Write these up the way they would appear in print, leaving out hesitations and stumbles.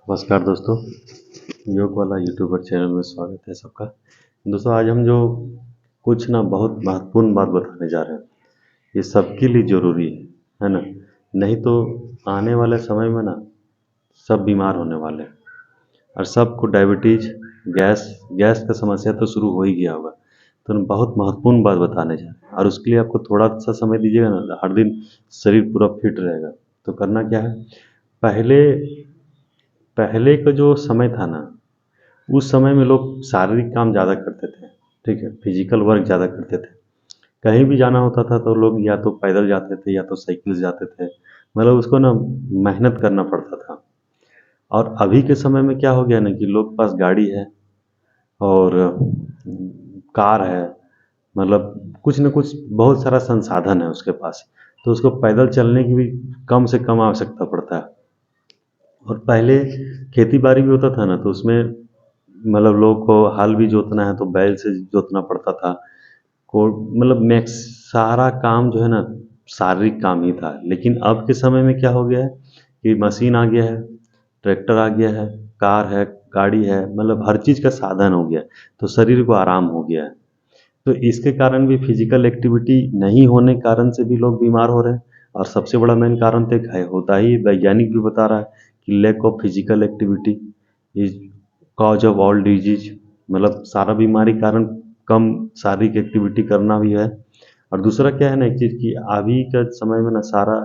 नमस्कार दोस्तों, योग वाला यूट्यूबर चैनल में स्वागत है सबका। दोस्तों आज हम जो कुछ ना बहुत महत्वपूर्ण बात बताने जा रहे हैं, ये सबके लिए ज़रूरी है ना? नहीं तो आने वाले समय में ना सब बीमार होने वाले हैं और सबको डायबिटीज, गैस गैस का समस्या तो शुरू हो ही गया होगा। तो हम बहुत महत्वपूर्ण बात बताने जा रहे हैं और उसके लिए आपको थोड़ा सा समय दीजिएगा ना, हर दिन शरीर पूरा फिट रहेगा। तो करना क्या है, पहले पहले का जो समय था ना, उस समय में लोग शारीरिक काम ज़्यादा करते थे, ठीक है, फिजिकल वर्क ज़्यादा करते थे। कहीं भी जाना होता था तो लोग या तो पैदल जाते थे या तो साइकिल से जाते थे, मतलब उसको ना मेहनत करना पड़ता था। और अभी के समय में क्या हो गया ना कि लोग के पास गाड़ी है और कार है, मतलब कुछ न कुछ बहुत सारा संसाधन है उसके पास, तो उसको पैदल चलने की भी कम से कम आवश्यकता पड़ता है। और पहले खेती बाड़ी भी होता था ना, तो उसमें मतलब लोग को हल भी जोतना है तो बैल से जोतना पड़ता था। को मतलब मैक्स सारा काम जो है ना शारीरिक काम ही था। लेकिन अब के समय में क्या हो गया है कि मशीन आ गया है, ट्रैक्टर आ गया है, कार है, गाड़ी है, मतलब हर चीज़ का साधन हो गया है, तो शरीर को आराम हो गया है। तो इसके कारण भी फिजिकल एक्टिविटी नहीं होने के कारण से भी लोग बीमार हो रहे हैं। और सबसे बड़ा मेन कारण तो एक है, होता ही वैज्ञानिक भी बता रहा है कि lack of physical activity is cause of all disease, मतलब सारा बीमारी कारण कम शारीरिक एक्टिविटी करना भी है। और दूसरा क्या है ना, एक चीज़ कि अभी का समय में ना सारा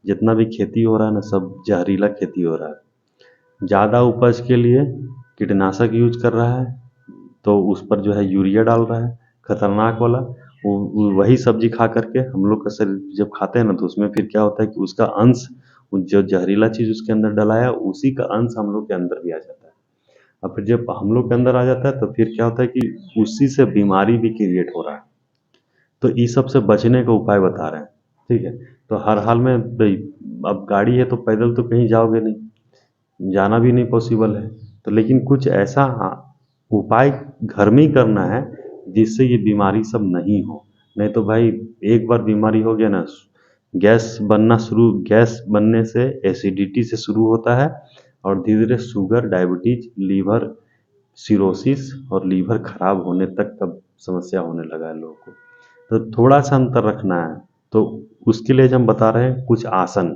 जितना भी खेती हो रहा है ना, सब जहरीला खेती हो रहा है। ज़्यादा उपज के लिए कीटनाशक यूज कर रहा है, तो उस पर जो है यूरिया डाल रहा है खतरनाक वाला। वही सब्जी खा करके हम लोग का शरीर जब खाते हैं ना, तो उसमें फिर क्या होता है कि उसका अंश, जो जहरीला चीज़ उसके अंदर डलाया, उसी का अंश हम लोग के अंदर भी आ जाता है। और फिर जब हम लोग के अंदर आ जाता है तो फिर क्या होता है कि उसी से बीमारी भी क्रिएट हो रहा है। तो इस सब से बचने का उपाय बता रहे हैं, ठीक है। तो हर हाल में भाई, अब गाड़ी है तो पैदल तो कहीं जाओगे नहीं, जाना भी नहीं पॉसिबल है। तो लेकिन कुछ ऐसा उपाय घर में ही करना है जिससे ये बीमारी सब नहीं हो। नहीं तो भाई, एक बार बीमारी हो गया ना, गैस बनने से एसिडिटी से शुरू होता है और धीरे धीरे शुगर, डायबिटीज, लीवर सिरोसिस और लीवर खराब होने तक का समस्या होने लगा है लोगों को। तो थोड़ा सा अंतर रखना है। तो उसके लिए जो हम बता रहे हैं कुछ आसन,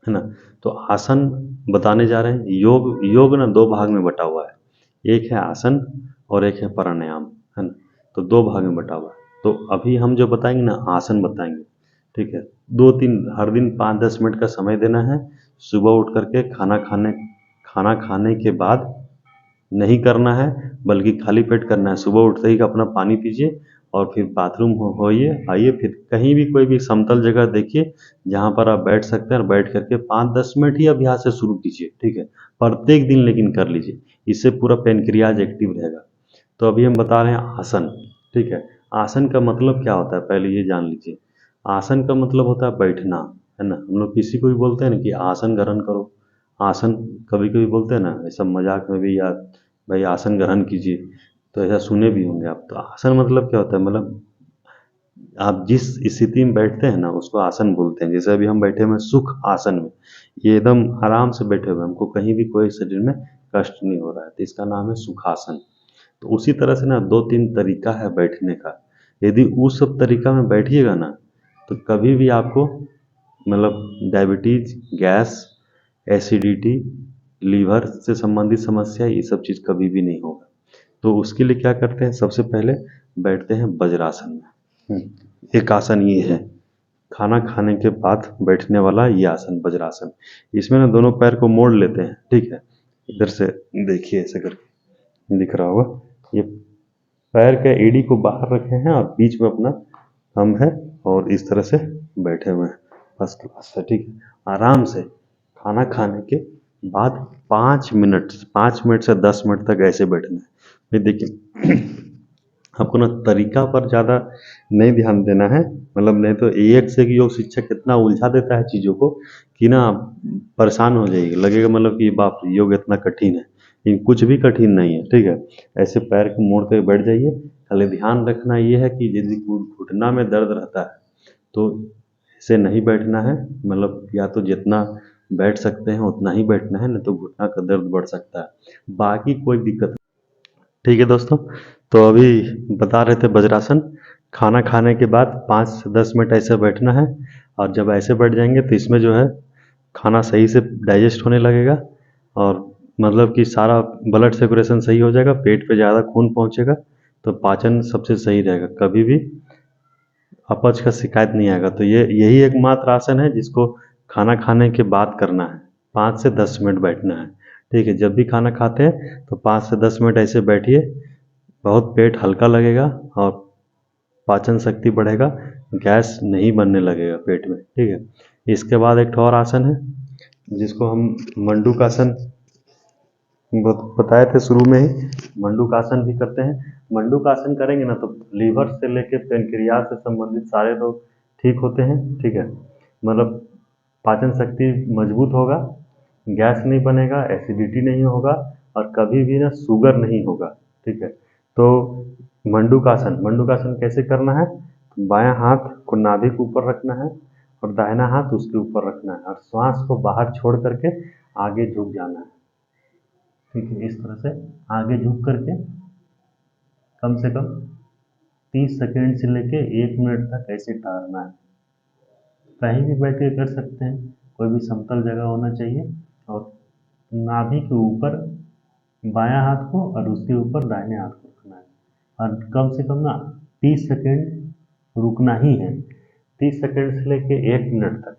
है ना। तो आसन बताने जा रहे हैं। योग योग ना दो भाग में बटा हुआ है, एक है आसन और एक है प्राणायाम, है ना। तो दो भाग में बटा हुआ है। तो अभी हम जो बताएंगे ना, आसन बताएंगे, ठीक है। दो तीन हर दिन 5-10 मिनट का समय देना है। सुबह उठ करके खाना खाने के बाद नहीं करना है, बल्कि खाली पेट करना है। सुबह उठते ही अपना पानी पीजिए और फिर बाथरूम होइए, आइए, फिर कहीं भी कोई भी समतल जगह देखिए जहाँ पर आप बैठ सकते हैं, और बैठ करके 5-10 मिनट ही अभ्यास से शुरू कीजिए, ठीक है। प्रत्येक दिन लेकिन कर लीजिए, इससे पूरा पेनक्रियाज एक्टिव रहेगा। तो अभी हम बता रहे हैं आसन, ठीक है। आसन का मतलब क्या होता है पहले ये जान लीजिए। आसन का मतलब होता है बैठना, है ना। हम लोग किसी को भी बोलते हैं ना कि आसन ग्रहण करो, आसन कभी कभी बोलते हैं ना ऐसा मजाक में भी, या भाई आसन ग्रहण कीजिए, तो ऐसा सुने भी होंगे आप। तो आसन मतलब क्या होता है, मतलब आप जिस स्थिति में बैठते हैं ना, उसको आसन बोलते हैं। जैसे अभी हम बैठे हुए हैं सुख आसन में, ये एकदम आराम से बैठे हुए हैं, हमको कहीं भी कोई शरीर में कष्ट नहीं हो रहा है, तो इसका नाम है सुखासन। तो उसी तरह से ना 2-3 तरीका है बैठने का। यदि उस सब तरीका में बैठिएगा ना, तो कभी भी आपको मतलब डायबिटीज, गैस, एसिडिटी, लीवर से संबंधित समस्या, ये सब चीज़ कभी भी नहीं होगा। तो उसके लिए क्या करते हैं, सबसे पहले बैठते हैं वज्रासन में। एक आसन ये है, खाना खाने के बाद बैठने वाला ये आसन वज्रासन। इसमें ना दोनों पैर को मोड़ लेते हैं, ठीक है। इधर से देखिए, ऐसे करके दिख रहा होगा, ये पैर के एड़ी को बाहर रखे हैं और बीच में अपना थंब है, और इस तरह से बैठे हुए हैं। फर्स्ट क्लास है, ठीक है। आराम से खाना खाने के बाद 5 मिनट से 10 मिनट तक ऐसे बैठना है। फिर देखिए, आपको ना तरीका पर ज़्यादा नहीं ध्यान देना है, मतलब नहीं तो एक से कि योग शिक्षक इतना उलझा देता है चीज़ों को कि ना परेशान हो जाइए, लगेगा मतलब कि बाप रे, योग इतना कठिन है। लेकिन कुछ भी कठिन नहीं है, ठीक है। ऐसे पैर को मोड़ कर बैठ जाइए। खाली ध्यान रखना ये है कि यदि घुटना में दर्द रहता है तो ऐसे नहीं बैठना है, मतलब या तो जितना बैठ सकते हैं उतना ही बैठना है, नहीं तो घुटना का दर्द बढ़ सकता है, बाकी कोई दिक्कत नहीं। ठीक है दोस्तों, तो अभी बता रहे थे वज्रासन। खाना खाने के बाद 5 से 10 मिनट ऐसे बैठना है, और जब ऐसे बैठ जाएंगे तो इसमें जो है खाना सही से डाइजेस्ट होने लगेगा, और मतलब कि सारा ब्लड सर्कुलेशन सही हो जाएगा, पेट पे ज़्यादा खून पहुंचेगा, तो पाचन सबसे सही रहेगा, कभी भी अपच का शिकायत नहीं आएगा। तो ये यही एकमात्र आसन है जिसको खाना खाने के बाद करना है, 5 से 10 मिनट बैठना है। ठीक है, जब भी खाना खाते हैं तो 5 से 10 मिनट ऐसे बैठिए, बहुत पेट हल्का लगेगा और पाचन शक्ति बढ़ेगा, गैस नहीं बनने लगेगा पेट में। ठीक है, इसके बाद एक और आसन है जिसको हम मंडूकासन बताए थे शुरू में ही, मंडूकासन भी करते हैं। मंडूकासन करेंगे ना तो लीवर से लेके पेनक्रियाज से संबंधित सारे रोग ठीक होते हैं। ठीक है, मतलब पाचन शक्ति मजबूत होगा, गैस नहीं बनेगा, एसिडिटी नहीं होगा, और कभी भी ना शुगर नहीं होगा। ठीक है, तो मंडूकासन मंडूकासन कैसे करना है? बायां हाथ को नाभि के ऊपर रखना है और दाहिना हाथ उसके ऊपर रखना है, और श्वास को बाहर छोड़ करके आगे झुक जाना है। ठीक है, इस तरह से आगे झुक करके कम से कम 30 सेकेंड से लेके 1 मिनट तक ऐसे ठहरना है। कहीं भी बैठ के कर सकते हैं, कोई भी समतल जगह होना चाहिए, और नाभि के ऊपर बायां हाथ को और उसके ऊपर दाहिने हाथ को रखना है, और कम से कम ना 30 सेकेंड रुकना ही है, 30 सेकेंड से लेके 1 मिनट तक,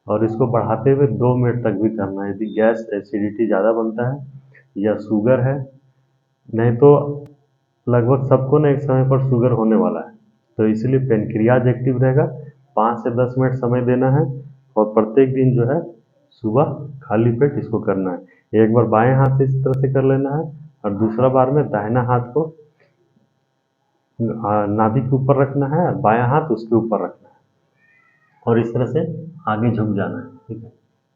और इसको बढ़ाते हुए 2 मिनट तक भी करना है। यदि गैस एसिडिटी ज़्यादा बनता है या शुगर है, नहीं तो लगभग सबको ना एक समय पर शुगर होने वाला है, तो इसलिए पेनक्रियाज एक्टिव रहेगा। 5 से 10 मिनट समय देना है, और प्रत्येक दिन जो है सुबह खाली पेट इसको करना है। एक बार बाएं हाथ से इस तरह से कर लेना है, और दूसरा बार में दाहिना हाथ को नाभि के ऊपर रखना है, और बायां हाथ उसके ऊपर रखना है, और इस तरह से आगे झुक जाना है। ठीक है,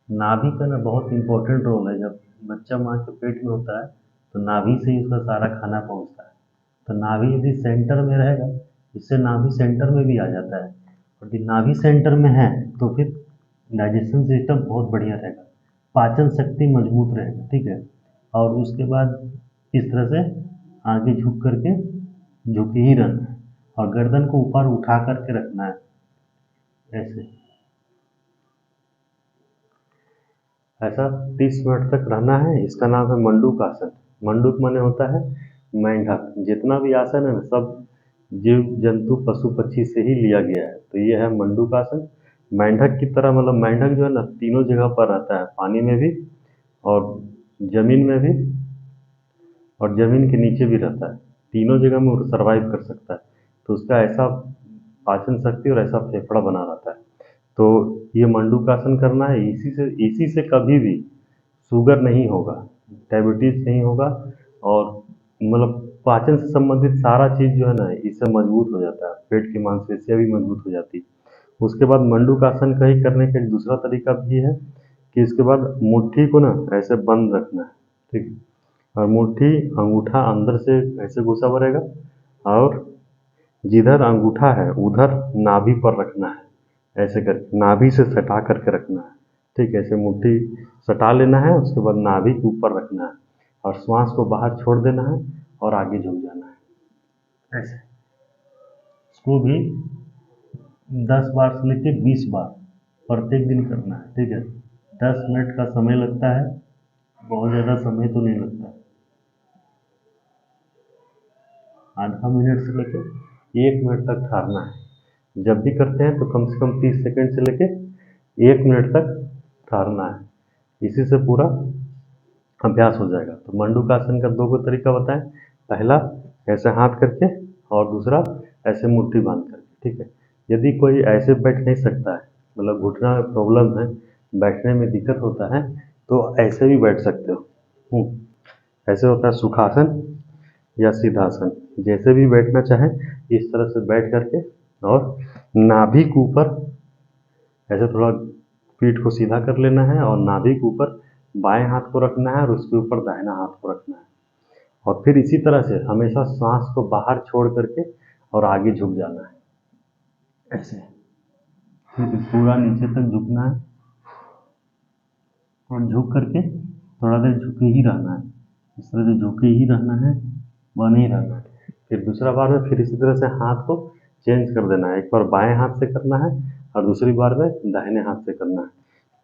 नाभि का ना बहुत इंपॉर्टेंट रोल है। जब बच्चा माँ के पेट में होता है तो नाभि से ही उसका सारा खाना पहुँचता है। तो नाभि यदि सेंटर में रहेगा, इससे नाभि सेंटर में भी आ जाता है, और यदि नाभि सेंटर में है तो फिर डाइजेशन सिस्टम बहुत बढ़िया रहेगा, पाचन शक्ति मजबूत रहेगा। ठीक है, और उसके बाद इस तरह से आगे झुक करके झुके ही रहना है, और गर्दन को ऊपर उठा करके रखना है ऐसे। ऐसा 30 मिनट तक रहना है। इसका नाम है मंडूक आसन। मंडूक माने होता है मेंढक। जितना भी आसन है ना, सब जीव जंतु पशु पक्षी से ही लिया गया है। तो ये है मंडूक आसन। मेंढक की तरह, मतलब मेंढक जो है ना तीनों जगह पर रहता है, पानी में भी और जमीन में भी और जमीन के नीचे भी रहता है। तीनों जगह में वो सर्वाइव कर सकता है। तो उसका ऐसा पाचन शक्ति और ऐसा फेफड़ा बना रहता है। तो ये मंडूकासन करना है। इसी से कभी भी शुगर नहीं होगा, डायबिटीज नहीं होगा, और मतलब पाचन से संबंधित सारा चीज़ जो है ना इससे मजबूत हो जाता है, पेट की मांसपेशियाँ भी मजबूत हो जाती है। उसके बाद मंडूकासन का ही करने का एक दूसरा तरीका भी है कि इसके बाद मुट्ठी को ना ऐसे बंद रखना है। ठीक है, और मुट्ठी अंगूठा अंदर से ऐसे घुसा हुआ रहेगा, और जिधर अंगूठा है उधर नाभि पर रखना है, ऐसे करके नाभि से सटा करके रखना है। ठीक है, ऐसे मुट्ठी सटा लेना है, उसके बाद नाभि के ऊपर रखना है, और श्वास को बाहर छोड़ देना है, और आगे झुक जाना है ऐसे। इसको भी 10 बार से लेके 20 बार प्रत्येक दिन करना है। ठीक है, 10 मिनट का समय लगता है, बहुत ज़्यादा समय तो नहीं लगता, आधा मिनट से लेके 1 मिनट तक ठहरना है। जब भी करते हैं तो कम से कम 30 सेकंड से लेके 1 मिनट तक ठहरना है। इसी से पूरा अभ्यास हो जाएगा। तो मंडूकासन का दो तरीका बताएं, पहला ऐसे हाथ करके, और दूसरा ऐसे मुट्ठी बांध करके। ठीक है, यदि कोई ऐसे बैठ नहीं सकता है, मतलब घुटना में प्रॉब्लम है, बैठने में दिक्कत होता है, तो ऐसे भी बैठ सकते हो। ऐसे होता है सुखासन या सिद्धासन, जैसे भी बैठना चाहे इस तरह से बैठ करके, और नाभि के ऊपर ऐसे थोड़ा पीठ को सीधा कर लेना है, और नाभि के ऊपर बाएं हाथ को रखना है, और उसके ऊपर दाहिना हाथ को रखना है, और फिर इसी तरह से हमेशा सांस को बाहर छोड़ करके और आगे झुक जाना है ऐसे। फिर पूरा नीचे तक झुकना है, और झुक करके थोड़ा देर झुके ही रहना है। इस तरह से झुके ही रहना है, बने ही रहना है। फिर दूसरा बार में फिर इसी तरह से हाथ को चेंज कर देना है। एक बार बाएं हाथ से करना है और दूसरी बार में दाहिने हाथ से करना है।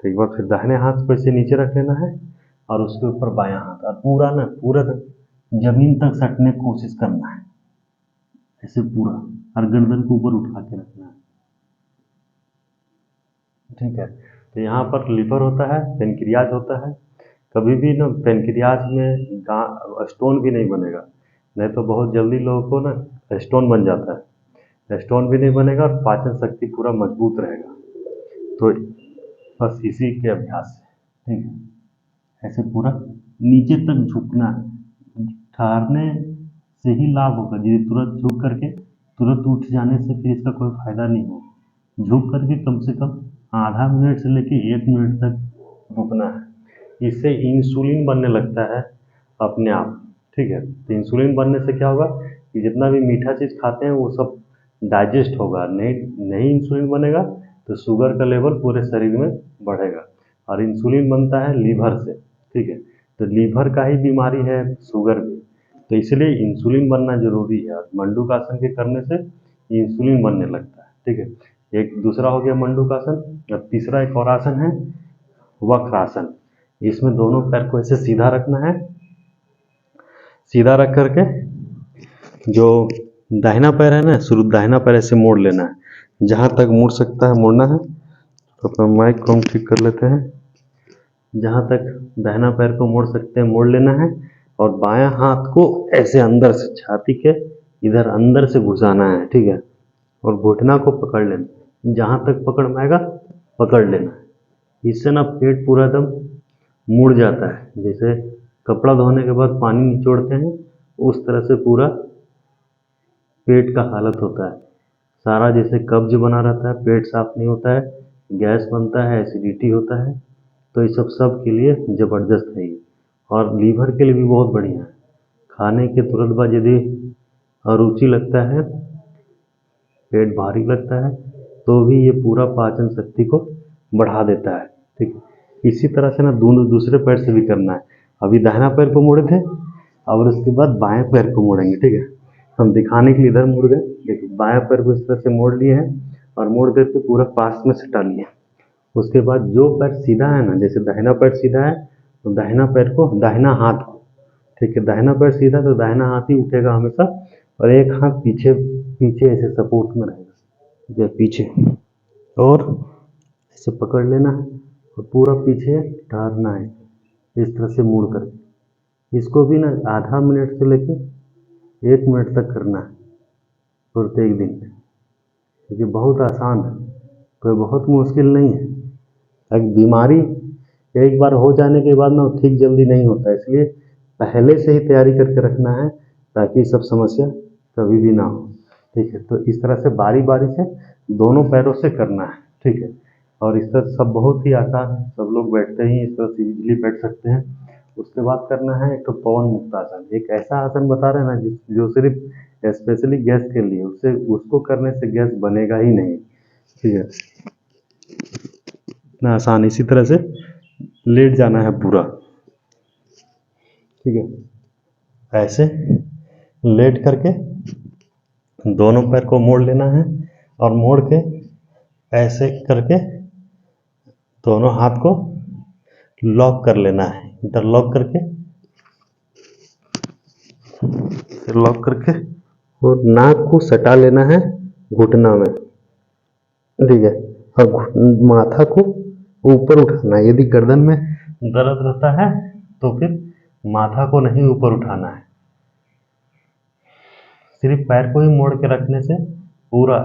तो एक बार फिर दाहिने हाथ को ऐसे नीचे रख लेना है और उसके ऊपर बायां हाथ, और पूरा जमीन तक सटने की कोशिश करना है, ऐसे पूरा, और गर्दन को ऊपर उठा के रखना है। ठीक है। तो यहाँ पर लीवर होता है, पेनक्रियाज होता है। कभी भी ना पेनक्रियाज में स्टोन भी नहीं बनेगा, नहीं तो बहुत जल्दी लोगों को ना स्टोन बन जाता है। स्टोन भी नहीं बनेगा और पाचन शक्ति पूरा मजबूत रहेगा। तो बस इसी के अभ्यास से, ठीक है, ऐसे पूरा नीचे तक झुकना है। ठहरने से ही लाभ होगा, यदि तुरंत झुक करके तुरंत उठ जाने से फिर इसका कोई फायदा नहीं होगा। झुक करके कम से कम आधा मिनट से लेके 1 मिनट तक रुकना है। इससे इंसुलिन बनने लगता है अपने आप। ठीक है। तो इंसुलिन बनने से क्या होगा कि जितना भी मीठा चीज़ खाते हैं वो सब डाइजेस्ट होगा। नहीं इंसुलिन बनेगा तो शुगर का लेवल पूरे शरीर में बढ़ेगा, और इंसुलिन बनता है लीवर से। ठीक है। तो लीवर का ही बीमारी है शुगर भी, तो इसलिए इंसुलिन बनना जरूरी है। और मंडूकासन के करने से इंसुलिन बनने लगता है। ठीक है। एक दूसरा हो गया मंडूकासन, और तीसरा एक और आसन है वक्रासन। इसमें दोनों पैर को ऐसे सीधा रखना है, सीधा रख करके जो दाहिना पैर है ना, शुरू दाहिना पैर ऐसे मोड़ लेना है, जहाँ तक मुड़ सकता है मोड़ना है। तो अपना माइक को हम ठीक कर लेते हैं। जहाँ तक दाहिना पैर को मोड़ सकते हैं मोड़ लेना है, और बायां हाथ को ऐसे अंदर से छाती के इधर अंदर से घुसाना है। ठीक है। और घुटना को पकड़ लेना, जहाँ तक पकड़ में आएगा पकड़ लेना है। इससे ना पेट पूरा एकदम मुड़ जाता है, जैसे कपड़ा धोने के बाद पानी निचोड़ते हैं उस तरह से पूरा पेट का हालत होता है। सारा जैसे कब्ज बना रहता है, पेट साफ नहीं होता है, गैस बनता है, एसिडिटी होता है। तो ये सब के लिए ज़बरदस्त है ये, और लीवर के लिए भी बहुत बढ़िया है। खाने के तुरंत बाद यदि अरुचि लगता है, पेट भारी लगता है, तो भी ये पूरा पाचन शक्ति को बढ़ा देता है। ठीक है। इसी तरह से ना दोनों दूसरे पैर से भी करना है। अभी दाहिना पैर को मोड़े थे और उसके बाद बाएं पैर को मोड़ेंगे। ठीक है। हम दिखाने के लिए इधर मुड़ गए, देखिए बाएं पैर को इस तरह से मोड़ लिए हैं और मोड़ करके पूरा पास में सटा लिए। उसके बाद जो पैर सीधा है ना, जैसे दाहिना पैर सीधा है तो दाहिना पैर को, दाहिना हाथ को, ठीक है, दाहिना पैर सीधा तो दाहिना हाथ ही उठेगा हमेशा, और एक हाथ पीछे पीछे ऐसे सपोर्ट में रहेगा, ठीक है, पीछे, और ऐसे पकड़ लेना है और पूरा पीछे ठहरना है इस तरह से मुड़ कर। इसको भी ना आधा मिनट से लेके 1 मिनट तक करना है प्रत्येक दिन, क्योंकि बहुत आसान है, कोई बहुत मुश्किल नहीं है। एक बीमारी एक बार हो जाने के बाद ना ठीक जल्दी नहीं होता, इसलिए पहले से ही तैयारी करके रखना है ताकि सब समस्या कभी भी ना हो। ठीक है। तो इस तरह से बारी बारी से दोनों पैरों से करना है। ठीक है। और इस तरह सब बहुत ही आसान है, सब लोग बैठते ही इस तरह से इजीली बैठ सकते हैं। उसके बाद करना है एक तो पवन मुक्तासन, एक ऐसा आसन बता रहे हैं ना जो सिर्फ स्पेशली गैस के लिए, उससे उसको करने से गैस बनेगा ही नहीं। ठीक है। इतना आसान, इसी तरह से लेट जाना है पूरा। ठीक है। ऐसे लेट करके दोनों पैर को मोड़ लेना है, और मोड़ के ऐसे करके दोनों हाथ को लॉक कर लेना है, इंटरलॉक करके, लॉक करके, और नाक को सटा लेना है घुटना में। ठीक है। और माथा को ऊपर उठाना है। यदि गर्दन में दर्द रहता है तो फिर माथा को नहीं ऊपर उठाना है, सिर्फ पैर को ही मोड़ के रखने से पूरा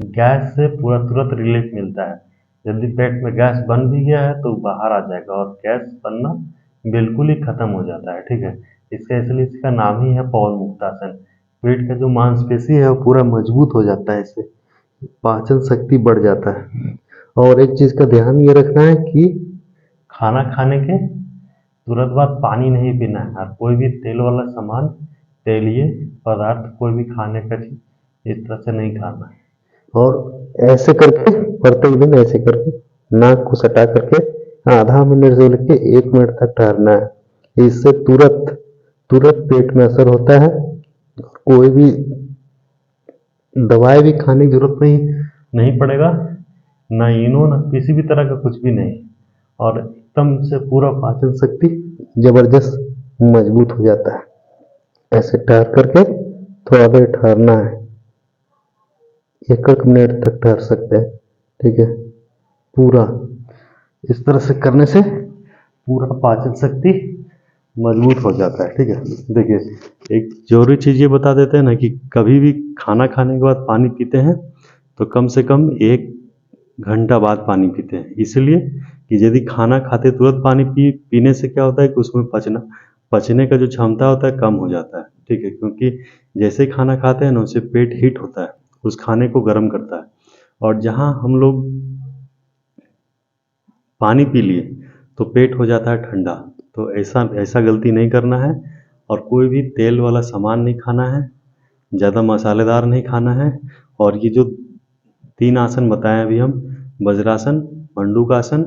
गैस से पूरा तुरंत रिलीफ मिलता है। यदि पेट में गैस बन भी गया है तो बाहर आ जाएगा, और गैस बनना बिल्कुल ही खत्म हो जाता है। ठीक है। इसलिए इसका नाम ही है पवन मुक्तासन। पेट का जो मांसपेशी है वो पूरा मजबूत हो जाता है, इससे पाचन शक्ति बढ़ जाता है। और एक चीज़ का ध्यान ये रखना है कि खाना खाने के तुरंत बाद पानी नहीं पीना है, और कोई भी तेल वाला सामान, तेलीय पदार्थ कोई भी खाने का चीज इस तरह से नहीं खाना है। और ऐसे करके प्रत्येक दिन ऐसे करके नाक को सटा करके आधा मिनट से लेके 1 मिनट तक ठहरना है। इससे तुरंत तुरंत पेट में असर होता है। कोई भी दवाई भी खाने की जरूरत नहीं पड़ेगा, ना इनो ना किसी भी तरह का कुछ भी नहीं, और एकदम से पूरा पाचन शक्ति जबरदस्त मजबूत हो जाता है। ऐसे ठहर करके थोड़ा देर ठहरना है, 1 मिनट तक ठहर सकते हैं। ठीक है, पूरा इस तरह से करने से पूरा पाचन शक्ति मजबूत हो जाता है। ठीक है, देखिए एक जरूरी चीज़ ये बता देते हैं ना कि कभी भी खाना खाने के बाद पानी पीते हैं तो कम से कम 1 घंटा बाद पानी पीते हैं, इसलिए कि यदि खाना खाते तुरंत पानी पीने से क्या होता है कि उसमें पचने का जो क्षमता होता है कम हो जाता है। ठीक है, क्योंकि जैसे ही खाना खाते हैं ना उससे पेट हीट होता है, उस खाने को गर्म करता है, और जहाँ हम लोग पानी पी लिए तो पेट हो जाता है ठंडा। तो ऐसा ऐसा गलती नहीं करना है, और कोई भी तेल वाला सामान नहीं खाना है, ज़्यादा मसालेदार नहीं खाना है। और ये जो 3 आसन बताएं अभी हम, वज्रासन, मंडूकासन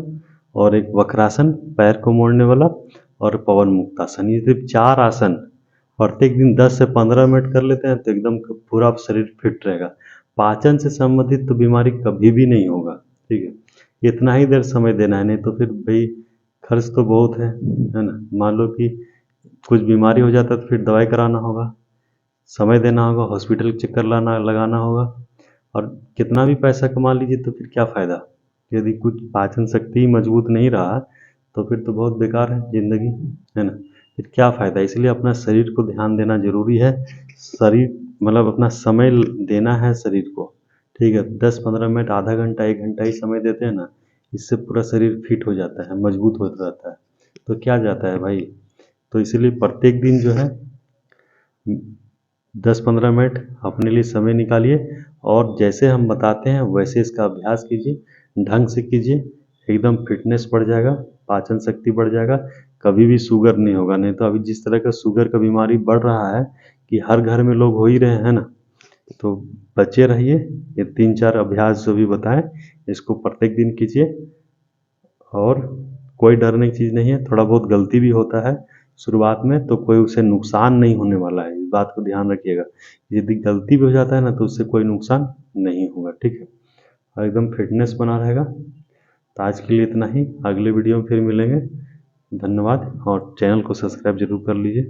और एक वक्रासन पैर को मोड़ने वाला, और पवन मुक्तासन, ये सिर्फ 4 आसन प्रत्येक दिन 10 से 15 मिनट कर लेते हैं तो एकदम पूरा शरीर फिट रहेगा। पाचन से संबंधित तो बीमारी कभी भी नहीं होगा। ठीक है, इतना ही देर समय देना है, नहीं तो फिर भाई खर्च तो बहुत है ना। मान लो कि कुछ बीमारी हो जाता है तो फिर दवाई कराना होगा, समय देना होगा, हॉस्पिटल चक्कर लगाना होगा, और कितना भी पैसा कमा लीजिए तो फिर क्या फ़ायदा। यदि कुछ पाचन शक्ति ही मजबूत नहीं रहा तो फिर तो बहुत बेकार है ज़िंदगी, है ना। फिर क्या फ़ायदा। इसलिए अपना शरीर को ध्यान देना ज़रूरी है। शरीर मतलब अपना समय देना है शरीर को। ठीक है, 10-15 मिनट, आधा घंटा, 1 घंटा ही समय देते हैं ना, इससे पूरा शरीर फिट हो जाता है, मजबूत हो जाता है। तो क्या जाता है भाई। तो इसीलिए प्रत्येक दिन जो है 10-15 मिनट अपने लिए समय निकालिए, और जैसे हम बताते हैं वैसे इसका अभ्यास कीजिए, ढंग से कीजिए, एकदम फिटनेस बढ़ जाएगा, पाचन शक्ति बढ़ जाएगा, कभी भी शुगर नहीं होगा। नहीं तो अभी जिस तरह का शुगर का बीमारी बढ़ रहा है कि हर घर में लोग हो ही रहे हैं ना, तो बचे रहिए। ये 3-4 अभ्यास जो भी बताएं इसको प्रत्येक दिन कीजिए, और कोई डरने की चीज़ नहीं है। थोड़ा बहुत गलती भी होता है शुरुआत में, तो कोई उसे नुकसान नहीं होने वाला है, इस बात को ध्यान रखिएगा। यदि गलती भी हो जाता है ना तो उससे कोई नुकसान नहीं होगा। ठीक है, और एकदम फिटनेस बना रहेगा। तो आज के लिए इतना ही, अगले वीडियो में फिर मिलेंगे। धन्यवाद, और चैनल को सब्सक्राइब जरूर कर लीजिए।